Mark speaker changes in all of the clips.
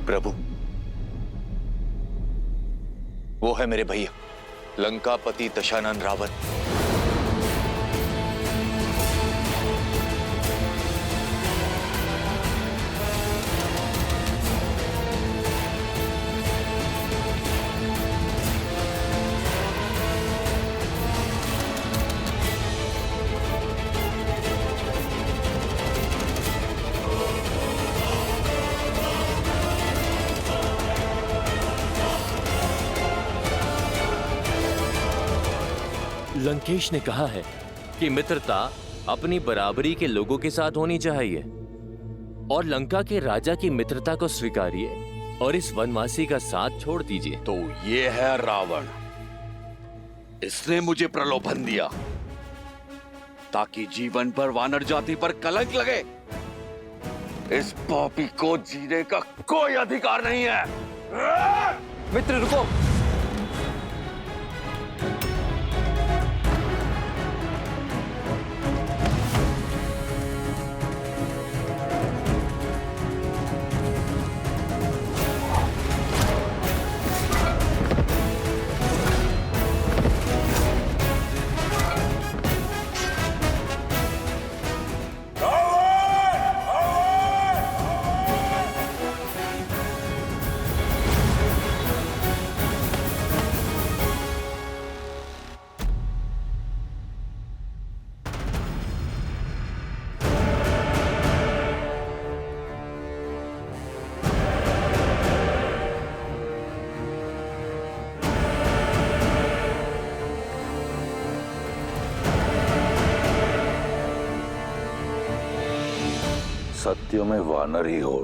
Speaker 1: प्रभु, वो है मेरे भैया लंकापति दशानन रावण।
Speaker 2: लंकेश ने कहा है कि मित्रता अपनी बराबरी के लोगों के साथ होनी चाहिए और लंका के राजा की मित्रता को स्वीकारिए और इस वनवासी का साथ छोड़ दीजिए।
Speaker 3: तो ये है रावण। इसने मुझे प्रलोभन दिया ताकि जीवन भर वानर जाति पर कलंक लगे। इस पापी को जीने का कोई अधिकार नहीं है।
Speaker 1: मित्र रुको।
Speaker 4: सत्य में वानर ही हो,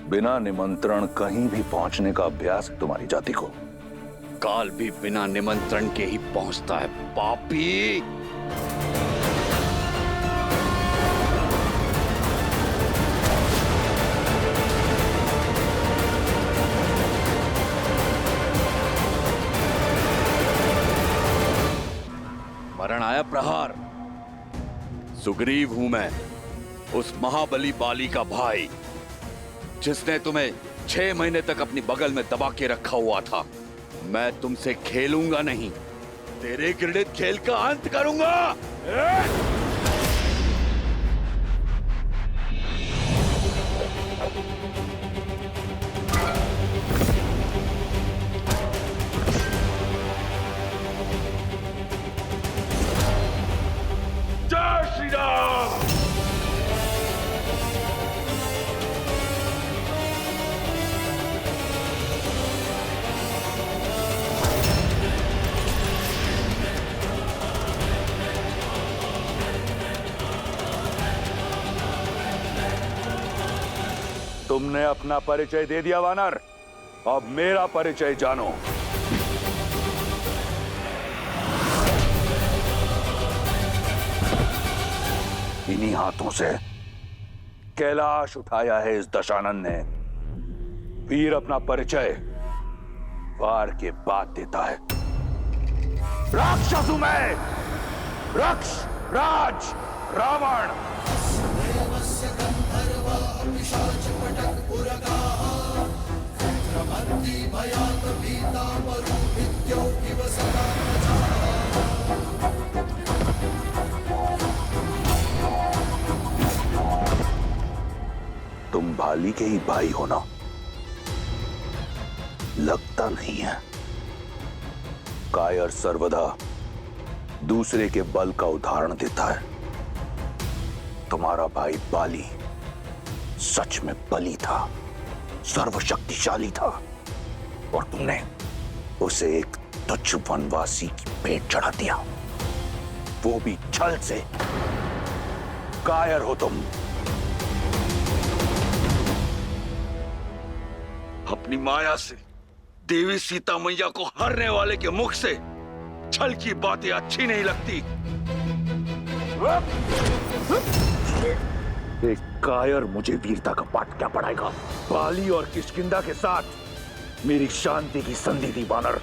Speaker 4: बिना निमंत्रण कहीं भी पहुंचने का अभ्यास तुम्हारी जाति को।
Speaker 3: काल भी बिना निमंत्रण के ही पहुंचता है पापी। मरण आया प्रहार। सुग्रीव हूं मैं, उस महाबली बाली का भाई जिसने तुम्हें 6 महीने तक अपनी बगल में दबा के रखा हुआ था। मैं तुमसे खेलूंगा नहीं, तेरे घृणित खेल का अंत करूंगा। जय श्री राम।
Speaker 4: तुमने अपना परिचय दे दिया वानर, अब मेरा परिचय जानो। इन्हीं हाथों से कैलाश उठाया है इस दशानन ने। वीर अपना परिचय वार के बाद देता है। राक्षस हूं मैं, रक्ष राज रावण। तुम भाली के ही भाई हो ना? लगता नहीं है। कायर सर्वदा दूसरे के बल का उदाहरण देता है। तुम्हारा भाई बाली सच में बली था, सर्वशक्तिशाली था, और तुमने उसे एक तुच्छ वनवासी की पेट चढ़ा दिया, वो भी छल से। कायर हो तुम।
Speaker 3: अपनी माया से देवी सीता मैया को हरने वाले के मुख से छल की बातें अच्छी नहीं लगती।
Speaker 4: एक कायर मुझे वीरता का पाठ क्या पढ़ाएगा? बाली और किष्किंधा के साथ मेरी शांति की संधि थी वानर।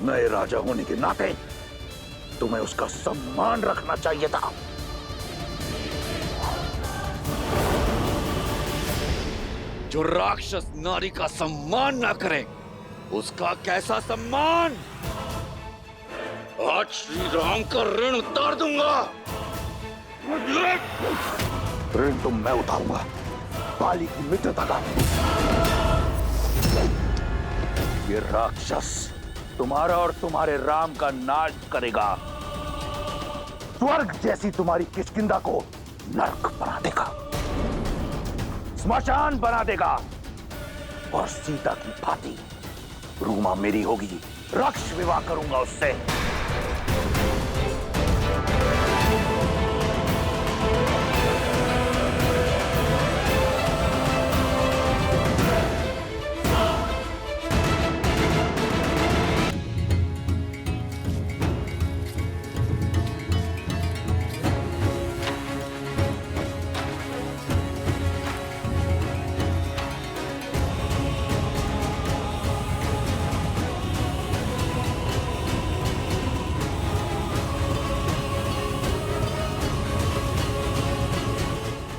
Speaker 4: नए राजा होने के नाते तुम्हें उसका सम्मान रखना चाहिए था।
Speaker 3: जो राक्षस नारी का सम्मान ना करे, उसका कैसा सम्मान? आज श्री राम का ऋण उतार दूंगा।
Speaker 4: ऋण तो मैं उठाऊंगा, बाली की मित्रता का। ये राक्षस तुम्हारा और तुम्हारे राम का नाश करेगा, स्वर्ग जैसी तुम्हारी किष्किंधा को नरक बना देगा, स्मशान बना देगा, और सीता की भांति रूमा मेरी होगी। रक्ष विवाह करूंगा उससे।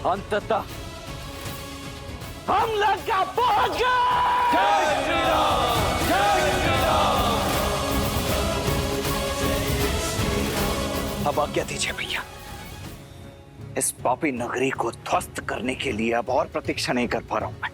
Speaker 4: अंततः हम लंका पहुंच गए। अब आज्ञा दीजिए भैया, इस पापी नगरी को ध्वस्त करने के लिए अब और प्रतीक्षा नहीं कर पा रहा हूं मैं।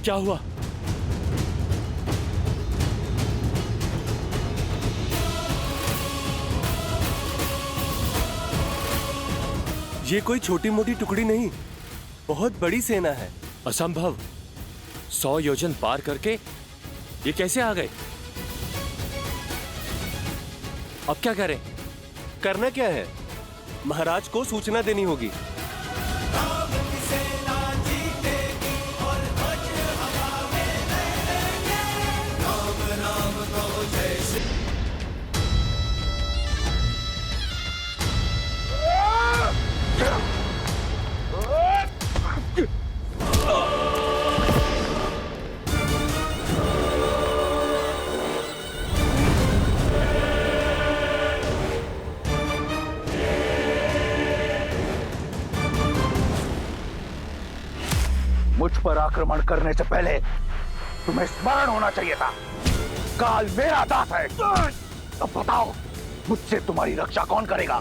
Speaker 2: क्या हुआ?
Speaker 5: ये कोई छोटी मोटी टुकड़ी नहीं, बहुत बड़ी सेना है।
Speaker 2: असंभव। 100 योजन पार करके ये कैसे आ गए? अब क्या करें?
Speaker 5: करना क्या है? महाराज को सूचना देनी होगी।
Speaker 4: मुझ पर आक्रमण करने से पहले तुम्हें स्मरण होना चाहिए था, काल मेरा दास है। अब बताओ, मुझसे तुम्हारी रक्षा कौन करेगा?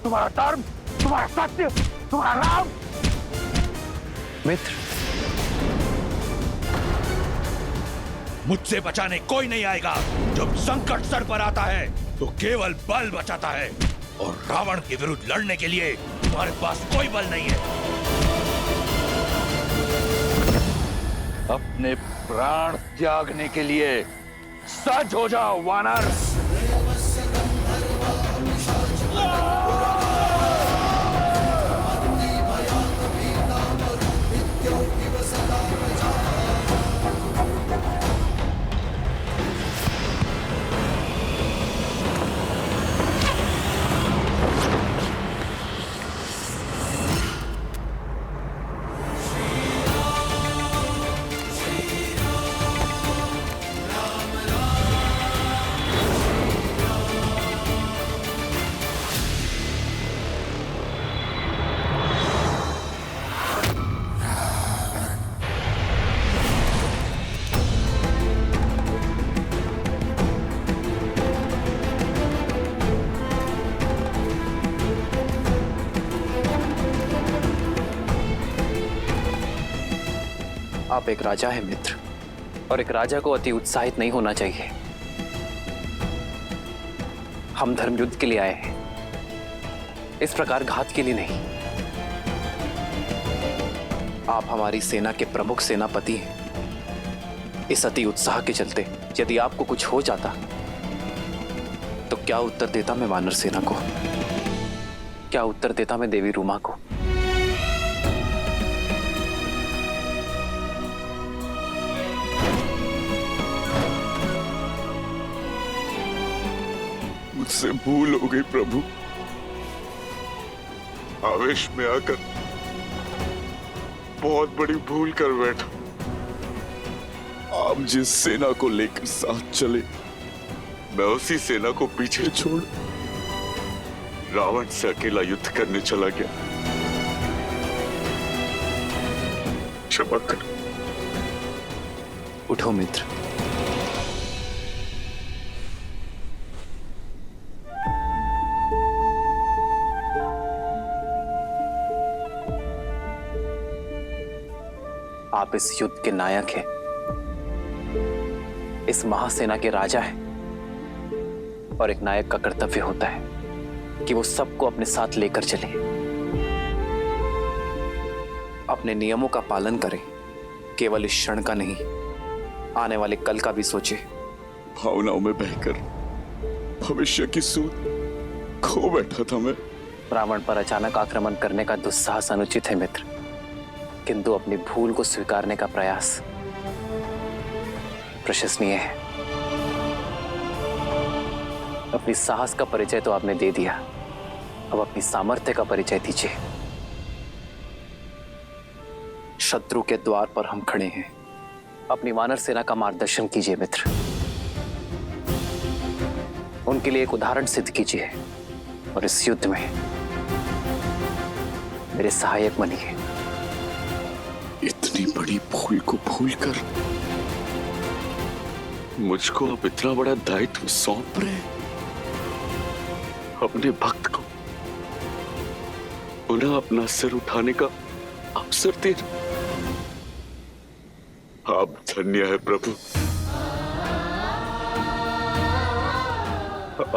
Speaker 4: तुम्हारा धर्म, तुम्हारा सत्य, तुम्हारा राम?
Speaker 6: मित्र,
Speaker 7: मुझसे बचाने कोई नहीं आएगा। जब संकट सर पर आता है तो केवल बल बचाता है, और रावण के विरुद्ध लड़ने के लिए तुम्हारे पास कोई बल नहीं है।
Speaker 4: अपने प्राण त्यागने के लिए सज हो जाओ वानर।
Speaker 6: आप एक राजा हैं मित्र, और एक राजा को अति उत्साहित नहीं होना चाहिए। हम धर्मयुद्ध के लिए आए हैं, इस प्रकार घात के लिए नहीं। आप हमारी सेना के प्रमुख सेनापति हैं। इस अति उत्साह के चलते यदि आपको कुछ हो जाता तो क्या उत्तर देता मैं वानर सेना को? क्या उत्तर देता मैं देवी रूमा को?
Speaker 8: मुझसे भूल हो गई प्रभु। आवेश में आकर बहुत बड़ी भूल कर बैठा। आप जिस सेना को लेकर साथ चले, मैं उसी सेना को पीछे छोड़ रावण से अकेला युद्ध करने चला गया। क्षमा कर।
Speaker 6: उठो मित्र। आप इस युद्ध के नायक हैं, इस महासेना के राजा हैं, और एक नायक का कर्तव्य होता है कि वो सबको अपने साथ लेकर चले, अपने नियमों का पालन करें, केवल इस क्षण का नहीं, आने वाले कल का भी सोचे।
Speaker 8: भावनाओं में बहकर भविष्य की सूद खो बैठा था मैं।
Speaker 6: रावण पर अचानक आक्रमण करने का दुस्साहस अनुचित है मित्र, किंतु अपनी भूल को स्वीकारने का प्रयास प्रशंसनीय है। अपनी साहस का परिचय तो आपने दे दिया, अब अपनी सामर्थ्य का परिचय दीजिए। शत्रु के द्वार पर हम खड़े हैं, अपनी वानर सेना का मार्गदर्शन कीजिए मित्र। उनके लिए एक उदाहरण सिद्ध कीजिए और इस युद्ध में मेरे सहायक बनिए।
Speaker 8: इतनी बड़ी भूल को भूलकर मुझको अब इतना बड़ा दायित्व सौंप रहे हैं। अपने भक्त को पुनः अपना सिर उठाने का अवसर दे। आप धन्य है प्रभु,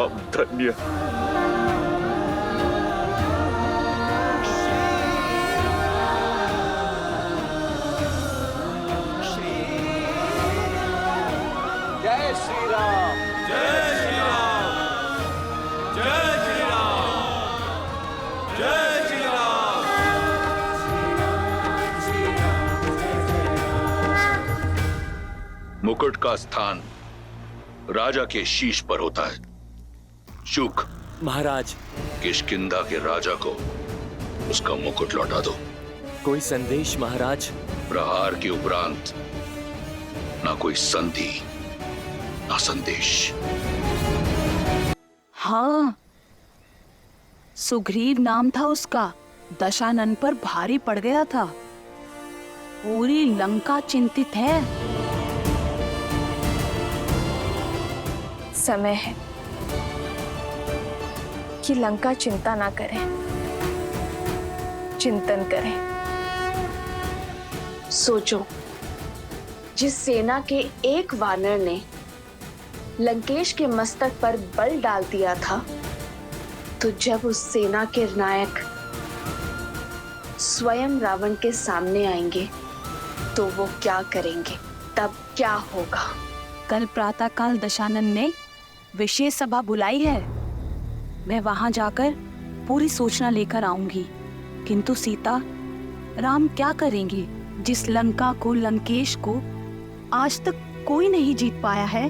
Speaker 8: आप धन्य।
Speaker 6: जय श्री राम।
Speaker 5: जय श्री राम। जय श्री राम। जय श्री राम।
Speaker 7: मुकुट का स्थान राजा के शीश पर होता है। शुक,
Speaker 2: महाराज,
Speaker 7: किष्किंधा के राजा को उसका मुकुट लौटा दो।
Speaker 2: कोई संदेश महाराज?
Speaker 7: प्रहार के उपरांत ना कोई संधि ना संदेश।
Speaker 9: हाँ, सुग्रीव नाम था उसका, दशानन पर भारी पड़ गया था। पूरी लंका चिंतित है।
Speaker 10: समय है कि लंका चिंता ना करें, चिंतन करें। सोचो, जिस सेना के एक वानर ने लंकेश के मस्तक पर बल डाल दिया था, तो जब उस सेना के नायक स्वयं रावण के सामने आएंगे तो वो क्या करेंगे, तब क्या होगा?
Speaker 9: कल प्रातःकाल दशानन ने विशेष सभा बुलाई है। मैं वहां जाकर पूरी सूचना लेकर आऊंगी। किंतु सीता, राम क्या करेंगे? जिस लंका को, लंकेश को आज तक कोई नहीं जीत पाया है,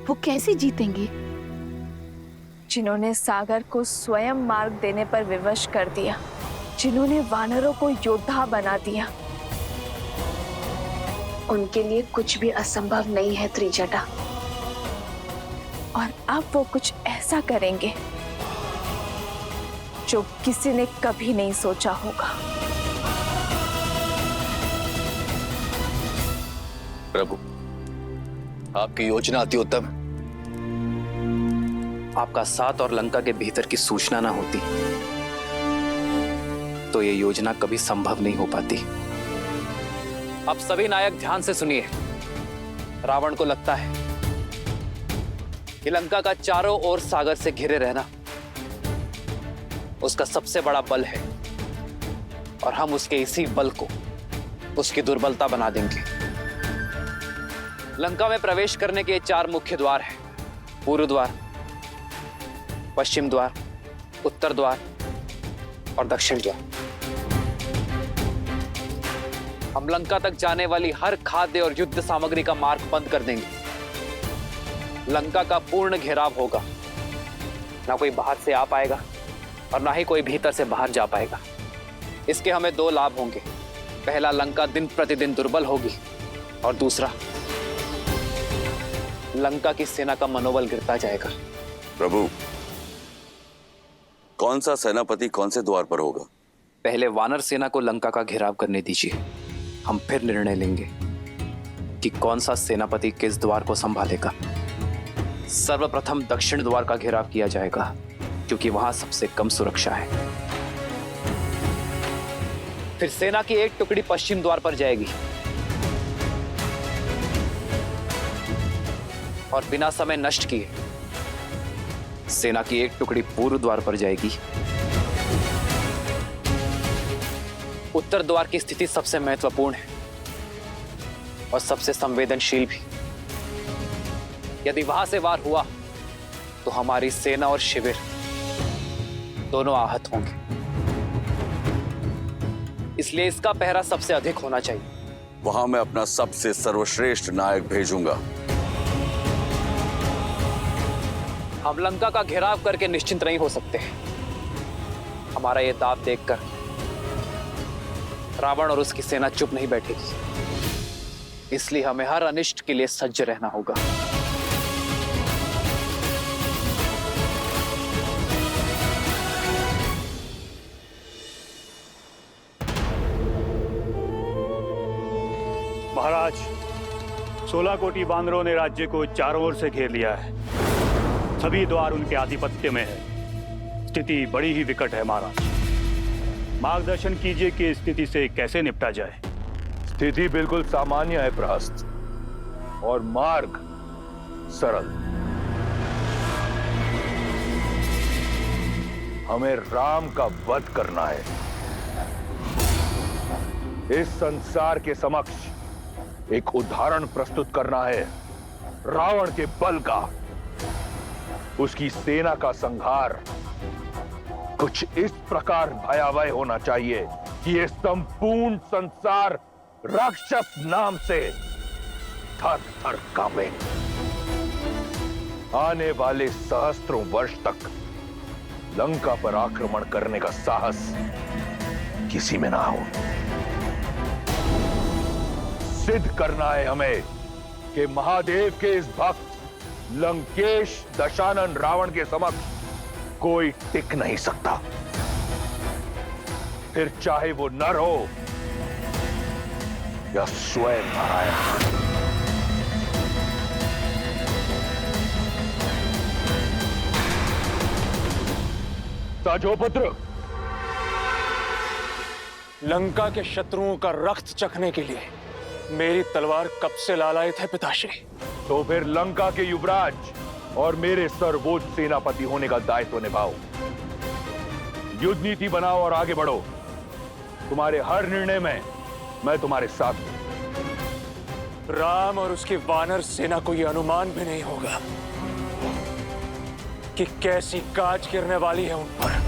Speaker 9: वो कैसे जीतेंगे?
Speaker 10: जिन्होंने सागर को स्वयं मार्ग देने पर विवश कर दिया, जिन्होंने वानरों को योद्धा बना दिया, उनके लिए कुछ भी असंभव नहीं है त्रिजटा। और अब वो कुछ ऐसा करेंगे जो किसी ने कभी नहीं सोचा होगा।
Speaker 1: प्रभु, आपकी योजना अति उत्तम।
Speaker 6: आपका साथ और लंका के भीतर की सूचना ना होती तो ये योजना कभी संभव नहीं हो पाती। अब सभी नायक ध्यान से सुनिए। रावण को लगता है कि लंका का चारों ओर सागर से घिरे रहना उसका सबसे बड़ा बल है, और हम उसके इसी बल को उसकी दुर्बलता बना देंगे। लंका में प्रवेश करने के 4 मुख्य द्वार हैं: पूर्व द्वार, पश्चिम द्वार, उत्तर द्वार और दक्षिण द्वार। हम लंका तक जाने वाली हर खाद्य और युद्ध सामग्री का मार्ग बंद कर देंगे। लंका का पूर्ण घेराव होगा ना कोई बाहर से आ पाएगा और ना ही कोई भीतर से बाहर जा पाएगा। इसके हमें दो लाभ होंगे। पहला, लंका दिन प्रतिदिन दुर्बल होगी, और दूसरा, लंका की सेना का मनोबल गिरता जाएगा।
Speaker 3: प्रभु, कौन सा सेनापति कौन से द्वार पर होगा?
Speaker 6: पहले वानर सेना को लंका का घेराव करने दीजिए, हम फिर निर्णय लेंगे कि कौन सा सेनापति किस द्वार को संभालेगा। सर्वप्रथम दक्षिण द्वार का घेराव किया जाएगा, क्योंकि वहां सबसे कम सुरक्षा है। फिर सेना की एक टुकड़ी पश्चिम द्वार पर जाएगी और बिना समय नष्ट किए सेना की एक टुकड़ी पूर्व द्वार पर जाएगी। उत्तर द्वार की स्थिति सबसे महत्वपूर्ण है और सबसे संवेदनशील भी। यदि वहां से वार हुआ तो हमारी सेना और शिविर दोनों आहत होंगे। इसलिए इसका पहरा सबसे अधिक होना चाहिए।
Speaker 3: वहां मैं अपना सबसे सर्वश्रेष्ठ नायक भेजूंगा।
Speaker 6: हम लंका का घेराव करके निश्चिंत नहीं हो सकते। हमारा यह दाव देखकर रावण और उसकी सेना चुप नहीं बैठेगी। इसलिए हमें हर अनिष्ट के लिए सज्ज रहना होगा।
Speaker 11: महाराज, 16 कोटि बानरों ने राज्य को चारों ओर से घेर लिया है। सभी द्वार उनके आधिपत्य में है। स्थिति बड़ी ही विकट है महाराज। मार्गदर्शन कीजिए कि इस स्थिति से कैसे निपटा जाए।
Speaker 4: स्थिति बिल्कुल सामान्य है प्रहस्त, और मार्ग सरल। हमें राम का वध करना है। इस संसार के समक्ष एक उदाहरण प्रस्तुत करना है रावण के बल का। उसकी सेना का संहार कुछ इस प्रकार भयावह होना चाहिए कि यह संपूर्ण संसार राक्षस नाम से थर थर कांपे। आने वाले सहस्त्रों वर्ष तक लंका पर आक्रमण करने का साहस किसी में ना हो। सिद्ध करना है हमें कि महादेव के इस भक्त लंकेश दशानन रावण के समक्ष कोई टिक नहीं सकता। फिर चाहे वो नर हो या स्वयं नारायण। साजोपुत्र,
Speaker 5: लंका के शत्रुओं का रक्त चखने के लिए मेरी तलवार कब से लालायित है पिताश्री।
Speaker 4: तो फिर लंका के युवराज और मेरे सर्वोच्च सेनापति होने का दायित्व निभाओ। युद्ध नीति बनाओ और आगे बढ़ो। तुम्हारे हर निर्णय में मैं तुम्हारे साथ हूं।
Speaker 5: राम और उसकी वानर सेना को यह अनुमान भी नहीं होगा कि कैसी काज गिरने वाली है उन पर।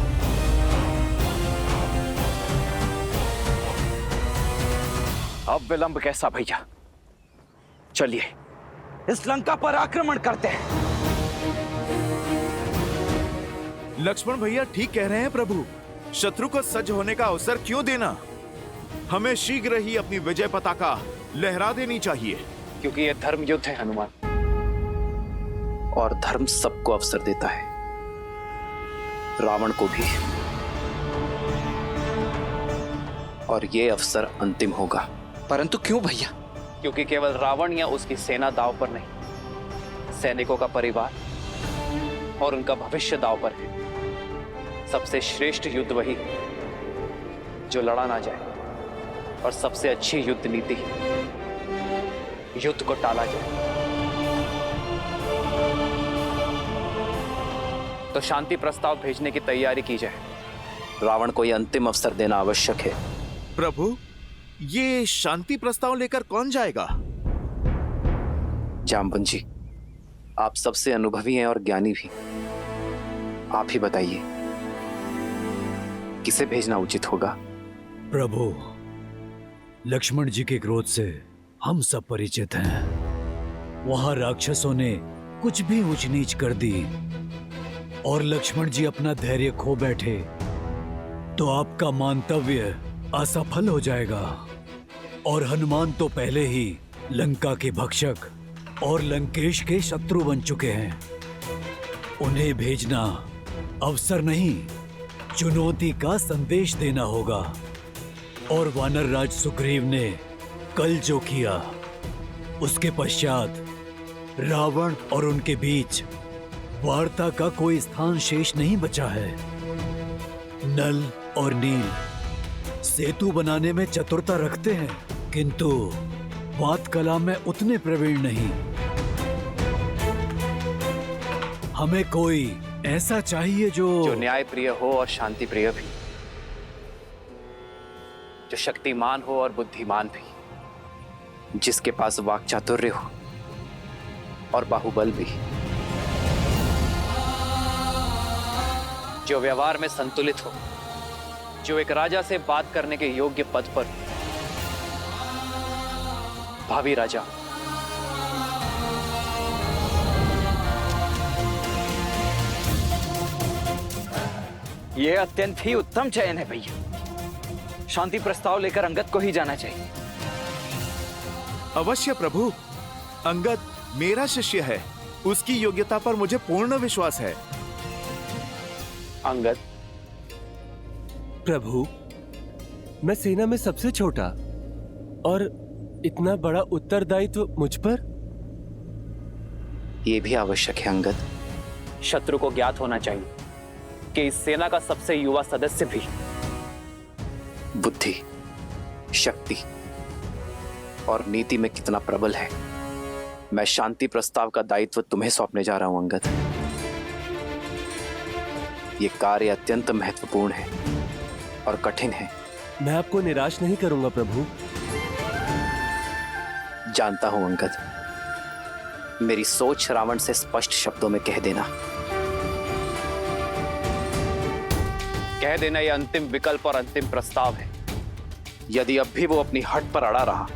Speaker 12: अब विलंब कैसा भैया? चलिए इस लंका पर आक्रमण करते हैं।
Speaker 13: लक्ष्मण भैया ठीक कह रहे हैं प्रभु। शत्रु को सज्ज होने का अवसर क्यों देना? हमें शीघ्र ही अपनी विजय पताका लहरा देनी चाहिए।
Speaker 6: क्योंकि यह धर्म युद्ध है हनुमान, और धर्म सबको अवसर देता है, रावण को भी। और यह अवसर अंतिम होगा।
Speaker 12: परंतु क्यों भैया?
Speaker 6: क्योंकि केवल रावण या उसकी सेना दांव पर नहीं, सैनिकों का परिवार और उनका भविष्य दांव पर है। सबसे श्रेष्ठ युद्ध वही जो लड़ा ना जाए, और सबसे अच्छी युद्ध नीति युद्ध को टाला जाए। तो शांति प्रस्ताव भेजने की तैयारी की जाए। रावण को यह अंतिम अवसर देना आवश्यक है।
Speaker 13: प्रभु, ये शांति प्रस्ताव लेकर कौन जाएगा?
Speaker 6: जाम्बन जी, आप सबसे अनुभवी हैं और ज्ञानी भी। आप ही बताइए किसे भेजना उचित होगा?
Speaker 14: प्रभु, लक्ष्मण जी के क्रोध से हम सब परिचित हैं। वहां राक्षसों ने कुछ भी ऊंच नीच कर दी और लक्ष्मण जी अपना धैर्य खो बैठे तो आपका मंतव्य असफल हो जाएगा। और हनुमान तो पहले ही लंका के भक्षक और लंकेश के शत्रु बन चुके हैं। उन्हें भेजना अवसर नहीं, चुनौती का संदेश देना होगा। और वानर राज सुग्रीव ने कल जो किया, उसके पश्चात रावण और उनके बीच वार्ता का कोई स्थान शेष नहीं बचा है। नल और नील सेतु बनाने में चतुरता रखते हैं, किंतु वाद कला में उतने प्रवीण नहीं। हमें कोई ऐसा चाहिए जो
Speaker 6: न्याय प्रिय हो और शांति प्रिय भी, जो शक्तिमान हो और बुद्धिमान भी, जिसके पास वाक चातुर्य हो और बाहुबल भी, जो व्यवहार में संतुलित हो, जो एक राजा से बात करने के योग्य पद पर हो, भावी राजा।
Speaker 12: यह अत्यंत ही उत्तम चयन है भैया। शांति प्रस्ताव लेकर अंगद को ही जाना चाहिए।
Speaker 13: अवश्य प्रभु। अंगद मेरा शिष्य है, उसकी योग्यता पर मुझे पूर्ण विश्वास है।
Speaker 6: अंगद।
Speaker 15: प्रभु, मैं सेना में सबसे छोटा और इतना बड़ा उत्तरदायित्व मुझ पर।
Speaker 6: यह भी आवश्यक है अंगद। शत्रु को ज्ञात होना चाहिए कि इस सेना का सबसे युवा सदस्य भी बुद्धि, शक्ति और नीति में कितना प्रबल है। मैं शांति प्रस्ताव का दायित्व तुम्हें सौंपने जा रहा हूं अंगद। यह कार्य अत्यंत महत्वपूर्ण है और कठिन है।
Speaker 15: मैं आपको निराश नहीं करूंगा प्रभु।
Speaker 6: जानता हूं अंगद, मेरी सोच रावण से स्पष्ट शब्दों में कह देना। कह देना यह अंतिम विकल्प और अंतिम प्रस्ताव है। यदि अब भी वो अपनी हट पर अड़ा रहा,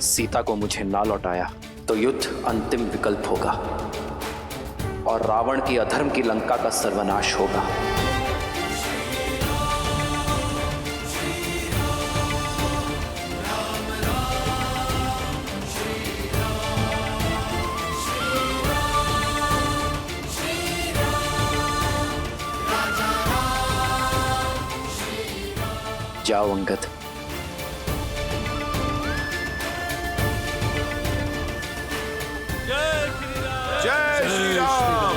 Speaker 6: सीता को मुझे ना लौटाया, तो युद्ध अंतिम विकल्प होगा और रावण की अधर्म की लंका का सर्वनाश होगा। जाओ अंगद।
Speaker 13: जय श्री राम।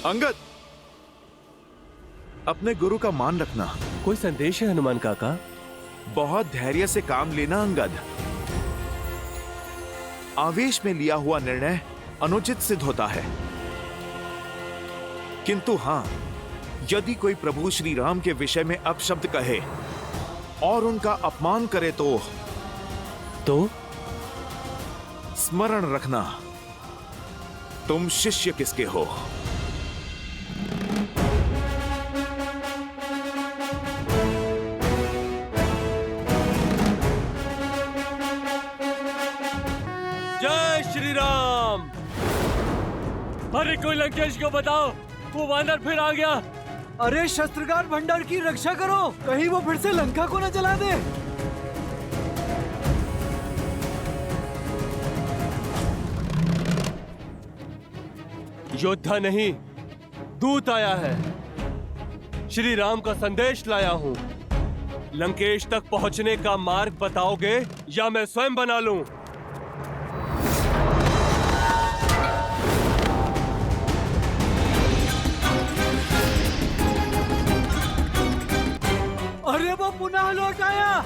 Speaker 13: अंगद, अपने गुरु का मान रखना।
Speaker 15: कोई संदेश है हनुमान काका?
Speaker 13: बहुत धैर्य से काम लेना अंगद। आवेश में लिया हुआ निर्णय अनुचित सिद्ध होता है, किंतु हां, यदि कोई प्रभु श्री राम के विषय में अपशब्द कहे और उनका अपमान करे तो स्मरण रखना, तुम शिष्य किसके हो।
Speaker 15: जय श्री राम। अरे कोई लंकेश को बताओ, वो वानर फिर आ गया।
Speaker 14: अरे शस्त्रगार भंडार की रक्षा करो, कहीं वो फिर से लंका को न जला दे।
Speaker 15: योद्धा नहीं, दूत आया है। श्री राम का संदेश लाया हूं। लंकेश तक पहुंचने का मार्ग बताओगे या मैं स्वयं बना लूं?
Speaker 14: अरे वो पुनः लौट आया।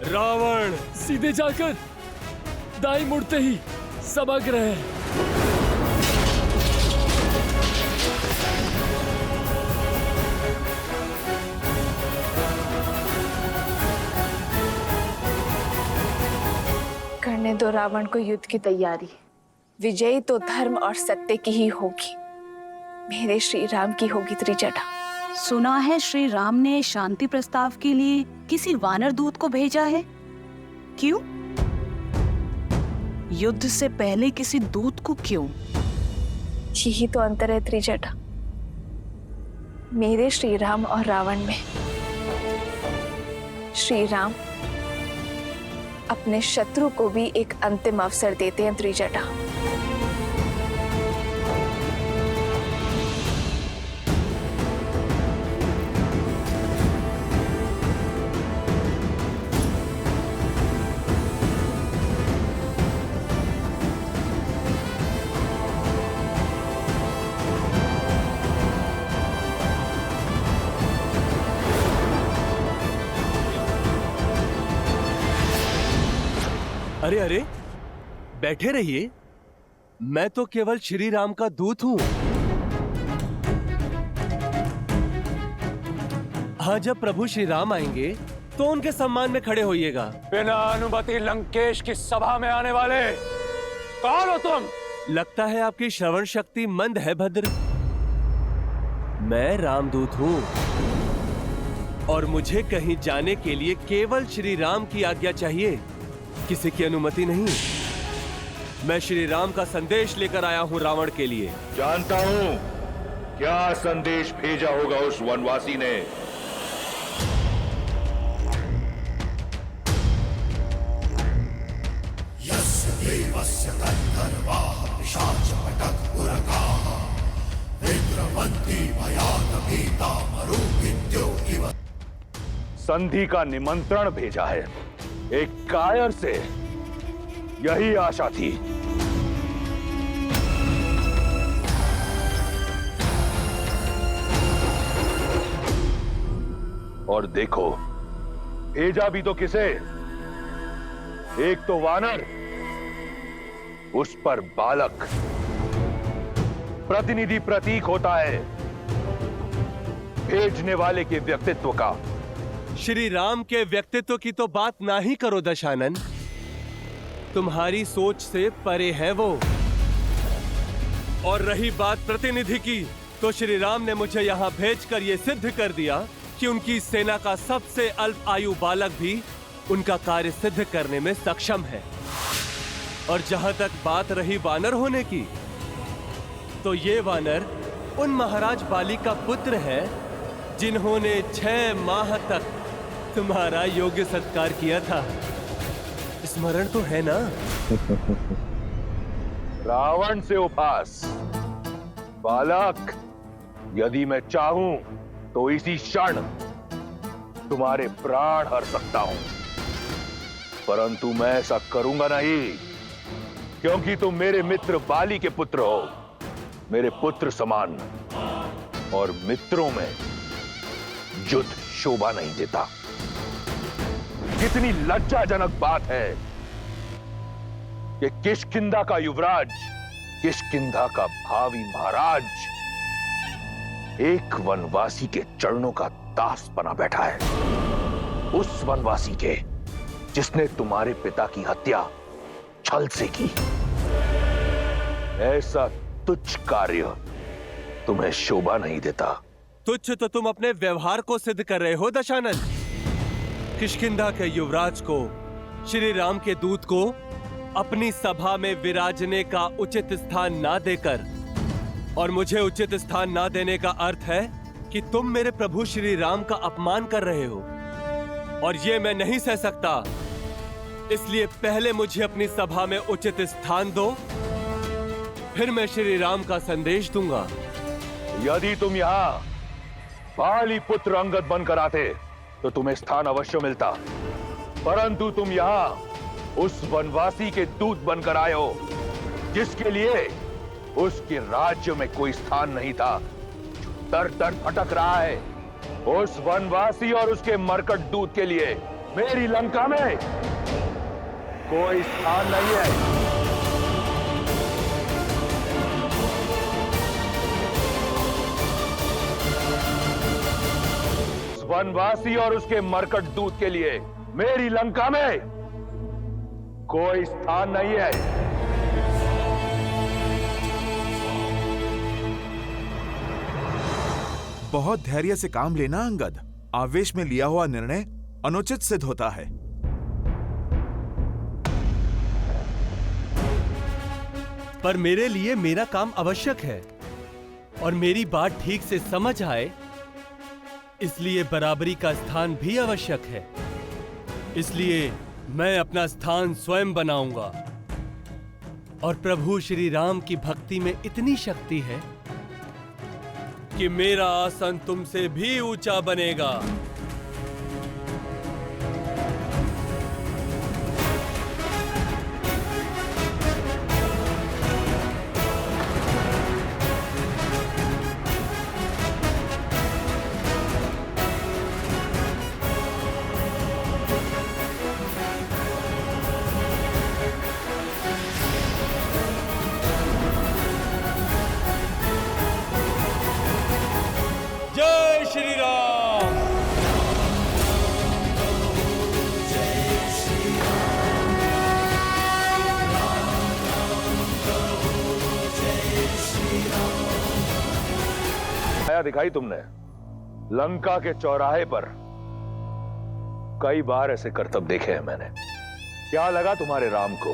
Speaker 15: रावण
Speaker 16: सीधे जाकर दाई मुड़ते ही समग्र है।
Speaker 10: करने दो रावण को युद्ध की तैयारी। विजयी तो धर्म और सत्य की ही होगी। मेरे श्री राम की होगी त्रिजटा।
Speaker 9: सुना है श्री राम ने शांति प्रस्ताव के लिए किसी वानर दूत को भेजा है। क्यों? युद्ध से पहले किसी दूत को क्यों?
Speaker 10: यही तो अंतर है त्रिजटा, मेरे श्री राम और रावण में। श्री राम अपने शत्रु को भी एक अंतिम अवसर देते हैं त्रिजटा।
Speaker 15: अरे अरे, बैठे रहिए, मैं तो केवल श्री राम का दूत हूं। हाँ, जब प्रभु श्री राम आएंगे तो उनके सम्मान में खड़े होइएगा।
Speaker 5: बिना अनुमति लंकेश की सभा में आने वाले कौन हो तुम?
Speaker 15: लगता है आपकी श्रवण शक्ति मंद है भद्र। मैं रामदूत हूं और मुझे कहीं जाने के लिए केवल श्री राम की आज्ञा चाहिए, किसी की अनुमति नहीं। मैं श्री राम का संदेश लेकर आया हूं रावण के लिए।
Speaker 7: जानता हूं क्या संदेश भेजा होगा उस वनवासी ने। संधि का निमंत्रण भेजा है। एक कायर से यही आशा थी। और देखो, भेजा भी तो किसे? एक तो वानर, उस पर बालक। प्रतिनिधि प्रतीक होता है भेजने वाले के व्यक्तित्व का।
Speaker 15: श्री राम के व्यक्तित्व की तो बात ना ही करो दशानन, तुम्हारी सोच से परे है वो। और रही बात प्रतिनिधि की, तो श्री राम ने मुझे यहाँ भेजकर ये सिद्ध कर दिया कि उनकी सेना का सबसे अल्प आयु बालक भी उनका कार्य सिद्ध करने में सक्षम है। और जहां तक बात रही वानर होने की, तो ये वानर उन महाराज बाली का पुत्र है जिन्होंने 6 माह तक तुम्हारा योग्य सत्कार किया था। स्मरण तो है ना?
Speaker 7: रावण से उपहास। बालक, यदि मैं चाहूं तो इसी क्षण तुम्हारे प्राण हर सकता हूं, परंतु मैं ऐसा करूंगा नहीं, क्योंकि तुम मेरे मित्र बाली के पुत्र हो, मेरे पुत्र समान। और मित्रों में युद्ध शोभा नहीं देता। कितनी लज्जाजनक बात है कि किष्किंधा का युवराज, किष्किंधा का भावी महाराज एक वनवासी के चरणों का दास बना बैठा है। उस वनवासी के जिसने तुम्हारे पिता की हत्या छल से की। ऐसा तुच्छ कार्य तुम्हें शोभा नहीं देता।
Speaker 15: तुच्छ तो तुम अपने व्यवहार को सिद्ध कर रहे हो दशानन। किष्किंधा के युवराज को, श्री राम के दूत को अपनी सभा में विराजने का उचित स्थान ना देकर, और मुझे उचित स्थान ना देने का अर्थ है कि तुम मेरे प्रभु श्री राम का अपमान कर रहे हो, और ये मैं नहीं सह सकता। इसलिए पहले मुझे अपनी सभा में उचित स्थान दो, फिर मैं श्री राम का संदेश दूंगा।
Speaker 7: यदि तुम यहाँ बाली पुत्र अंगद बनकर आते तो तुम्हें स्थान अवश्य मिलता, परंतु तुम यहाँ उस वनवासी के दूत बनकर आए हो जिसके लिए उसके राज्य में कोई स्थान नहीं था, जो दर दर भटक रहा है। उस वनवासी और उसके मरकट दूत के लिए मेरी लंका में कोई स्थान नहीं है। वनवासी और उसके मरकट दूत के लिए मेरी लंका में कोई स्थान नहीं है।
Speaker 13: बहुत धैर्य से काम लेना अंगद। आवेश में लिया हुआ निर्णय अनुचित सिद्ध होता है।
Speaker 15: पर मेरे लिए मेरा काम आवश्यक है और मेरी बात ठीक से समझ आए, इसलिए बराबरी का स्थान भी आवश्यक है। इसलिए मैं अपना स्थान स्वयं बनाऊंगा। और प्रभु श्री राम की भक्ति में इतनी शक्ति है कि मेरा आसन तुमसे भी ऊंचा बनेगा। जय श्री राम।
Speaker 7: आया दिखाई तुमने लंका के चौराहे पर। कई बार ऐसे करतब देखे हैं मैंने। क्या लगा तुम्हारे राम को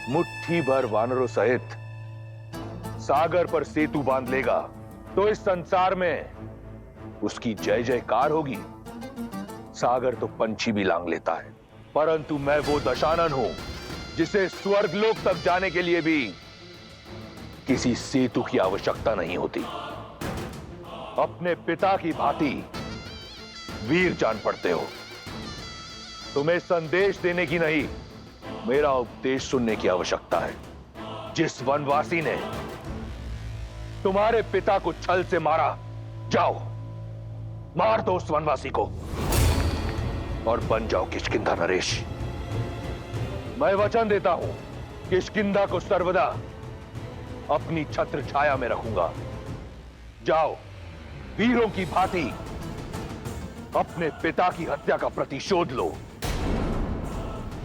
Speaker 7: मुट्ठी भर वानरों सहित सागर पर सेतु बांध लेगा तो इस संसार में उसकी जय जयकार होगी? सागर तो पंछी भी लांग लेता है, परंतु मैं वो दशानन हूं जिसे स्वर्गलोक तक जाने के लिए भी किसी सेतु की आवश्यकता नहीं होती। अपने पिता की भांति वीर जान पड़ते हो। तुम्हें संदेश देने की नहीं, मेरा उपदेश सुनने की आवश्यकता है। जिस वनवासी ने तुम्हारे पिता को छल से मारा, जाओ मार दो उस वनवासी को और बन जाओ किष्किंधा नरेश। मैं वचन देता हूं किष्किंधा को सर्वदा अपनी छत्र छाया में रखूंगा। जाओ वीरों की भांति अपने पिता की हत्या का प्रतिशोध लो।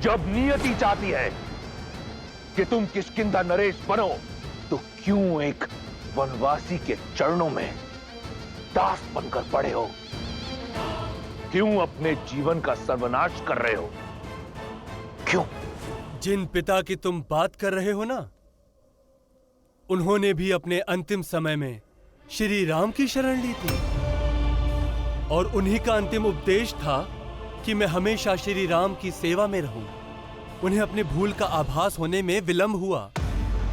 Speaker 7: जब नियति चाहती है कि तुम किष्किंधा नरेश बनो, तो क्यों एक वनवासी के चरणों में दास बनकर पड़े हो? क्यों अपने जीवन का सर्वनाश कर रहे हो? क्यों?
Speaker 15: जिन पिता की तुम बात कर रहे हो ना, उन्होंने भी अपने अंतिम समय में श्री राम की शरण ली थी और उन्हीं का अंतिम उपदेश था कि मैं हमेशा श्री राम की सेवा में रहूं। उन्हें अपने भूल का आभास होने में विलंब हुआ,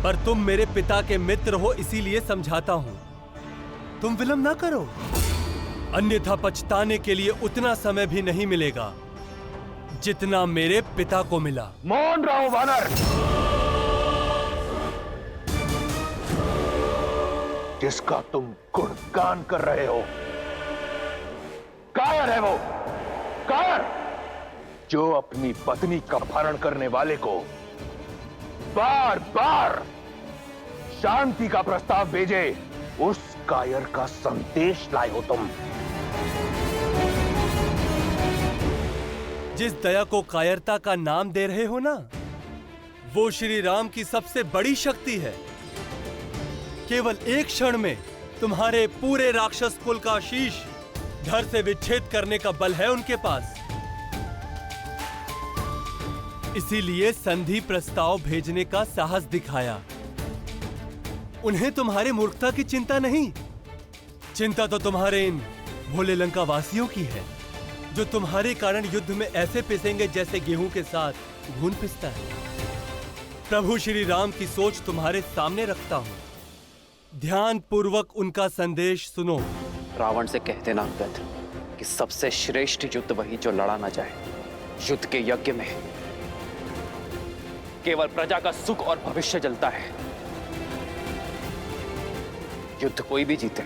Speaker 15: पर तुम मेरे पिता के मित्र हो इसीलिए समझाता हूं, तुम विलंब ना करो, अन्यथा पछताने के लिए उतना समय भी नहीं मिलेगा जितना मेरे पिता को मिला।
Speaker 7: मौन रहो वानर। जिसका तुम गुणगान कर रहे हो, कायर है वो, कायर जो अपनी पत्नी का अपहरण करने वाले को बार बार शांति का प्रस्ताव भेजे। उस कायर का संदेश लाए हो तुम।
Speaker 15: जिस दया को कायरता का नाम दे रहे हो ना, वो श्री राम की सबसे बड़ी शक्ति है। केवल एक क्षण में तुम्हारे पूरे राक्षस कुल का शीश धड़ से विच्छेद करने का बल है उनके पास। इसीलिए संधि प्रस्ताव भेजने का साहस दिखाया। उन्हें तुम्हारे मूर्खता की चिंता नहीं, चिंता तो तुम्हारे इन भोले लंका वासियों की है, जो तुम्हारे कारण युद्ध में ऐसे पिसेंगे जैसे गेहूं के साथ घुन पिसता है। प्रभु श्री राम की सोच तुम्हारे सामने रखता हूं, ध्यान पूर्वक उनका संदेश सुनो।
Speaker 6: रावण से कह देना अंगद कि सबसे श्रेष्ठ युद्ध वही जो लड़ा ना जाए। युद्ध के यज्ञ में केवल प्रजा का सुख और भविष्य जलता है। युद्ध कोई भी जीते,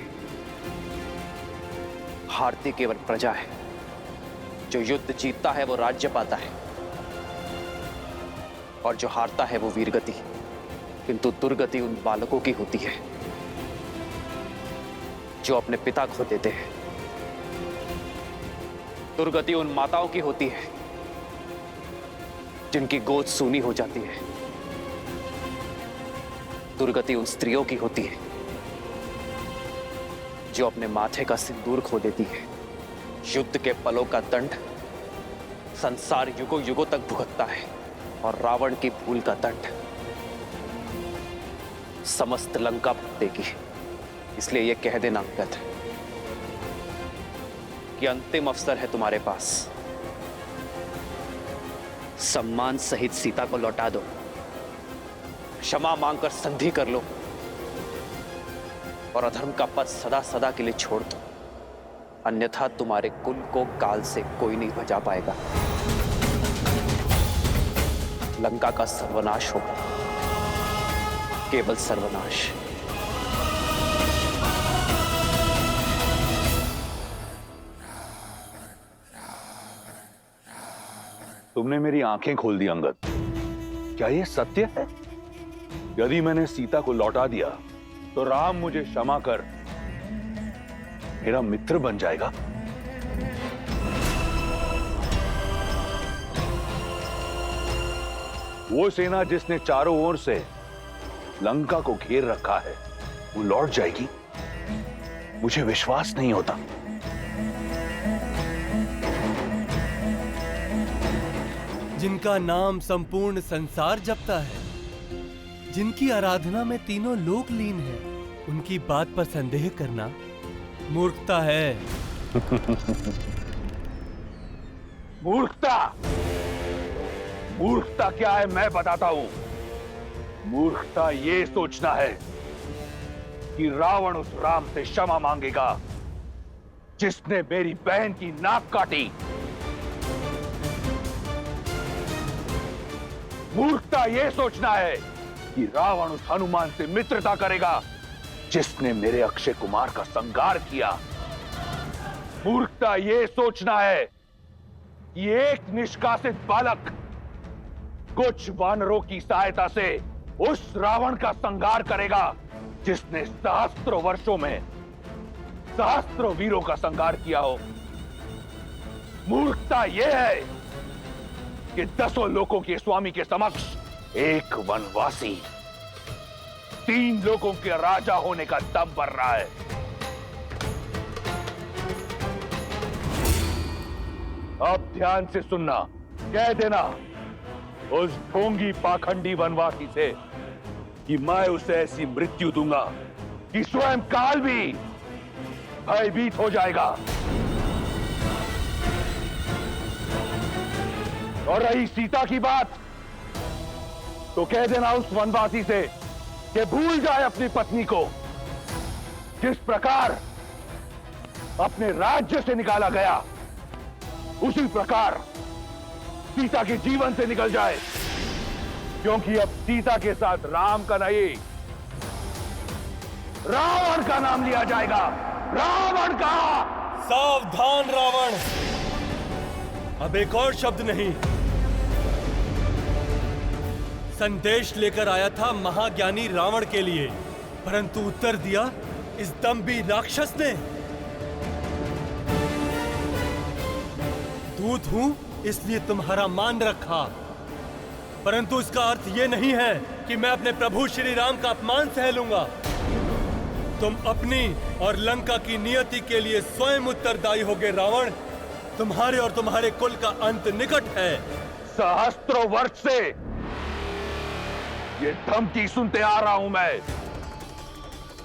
Speaker 6: हारती केवल प्रजा है। जो युद्ध जीतता है वो राज्य पाता है और जो हारता है वो वीरगति। किंतु दुर्गति उन बालकों की होती है जो अपने पिता खो देते हैं। दुर्गति उन माताओं की होती है जिनकी गोद सूनी हो जाती है। दुर्गति उन स्त्रियों की होती है जो अपने माथे का सिंदूर खो देती है, युद्ध के पलों का दंड संसार युगों युगों तक भुगतता है, और रावण की भूल का दंड समस्त लंका भुगतेगी। इसलिए यह कह देना अंगद कि अंतिम अवसर है तुम्हारे पास। सम्मान सहित सीता को लौटा दो, क्षमा मांगकर संधि कर लो, और अधर्म का पद सदा सदा के लिए छोड़ दो, अन्यथा तुम्हारे कुल को काल से कोई नहीं बचा पाएगा। लंका का सर्वनाश होगा, केवल सर्वनाश।
Speaker 7: तुमने मेरी आंखें खोल दी अंगद। क्या यह सत्य है? यदि मैंने सीता को लौटा दिया तो राम मुझे क्षमा कर मेरा मित्र बन जाएगा? वो सेना जिसने चारों ओर से लंका को घेर रखा है, वो लौट जाएगी? मुझे विश्वास नहीं होता।
Speaker 15: जिनका नाम संपूर्ण संसार जपता है, जिनकी आराधना में तीनों लोक लीन है, उनकी बात पर संदेह करना मूर्खता है।
Speaker 7: मूर्खता? मूर्खता क्या है मैं बताता हूं। मूर्खता ये सोचना है कि रावण उस राम से क्षमा मांगेगा जिसने मेरी बहन की नाक काटी। मूर्खता ये सोचना है कि रावण उस हनुमान से मित्रता करेगा जिसने मेरे अक्षय कुमार का संहार किया। मूर्खता ये सोचना है कि एक निष्कासित बालक कुछ वानरों की सहायता से उस रावण का संहार करेगा जिसने सहस्त्रों वर्षों में सहस्त्रों वीरों का संहार किया हो। मूर्खता यह है कि 10 लोकों के स्वामी के समक्ष एक वनवासी 3 लोकों के राजा होने का दम भर रहा है। अब ध्यान से सुनना, कह देना उस ढोंगी पाखंडी वनवासी से कि मैं उसे ऐसी मृत्यु दूंगा कि स्वयं काल भी भयभीत हो जाएगा। और रही सीता की बात, तो कह देना उस वनवासी से कि भूल जाए अपनी पत्नी को। जिस प्रकार अपने राज्य से निकाला गया, उसी प्रकार सीता के जीवन से निकल जाए, क्योंकि अब सीता के साथ राम का नहीं, रावण का नाम लिया जाएगा। रावण का।
Speaker 15: सावधान रावण, अब एक और शब्द नहीं। संदेश लेकर आया था महाज्ञानी रावण के लिए, परंतु उत्तर दिया इस दंभी राक्षस ने। दूत हूं इसलिए तुम्हारा मान रखा, परंतु इसका अर्थ यह नहीं है कि मैं अपने प्रभु श्री राम का अपमान सह लूंगा। तुम अपनी और लंका की नियति के लिए स्वयं उत्तरदायी होगे रावण। तुम्हारे और तुम्हारे कुल का अंत निकट है।
Speaker 7: सहस्त्रों वर्ष से ये धमकी सुनते आ रहा हूं मैं।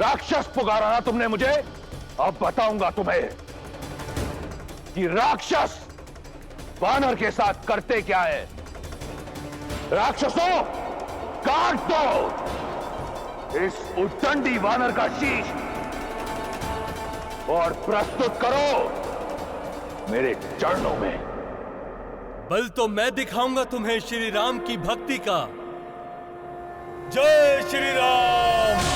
Speaker 7: राक्षस पुकारा ना तुमने मुझे, अब बताऊंगा तुम्हें कि राक्षस वानर के साथ करते क्या है। राक्षसों, काट दो इस उद्दंडी वानर का शीश और प्रस्तुत करो मेरे चरणों में।
Speaker 15: बल तो मैं दिखाऊंगा तुम्हें श्री राम की भक्ति का। जय श्री राम।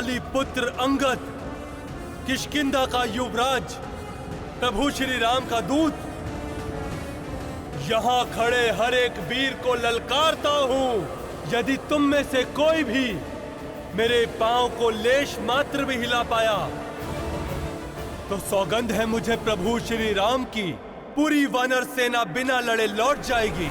Speaker 15: पाली पुत्र अंगद, किष्किंधा का युवराज, प्रभु श्री राम का दूत, यहां खड़े हर एक वीर को ललकारता हूं, यदि तुम में से कोई भी मेरे पांव को लेश मात्र भी हिला पाया तो सौगंध है मुझे प्रभु श्री राम की, पूरी वानर सेना बिना लड़े लौट जाएगी।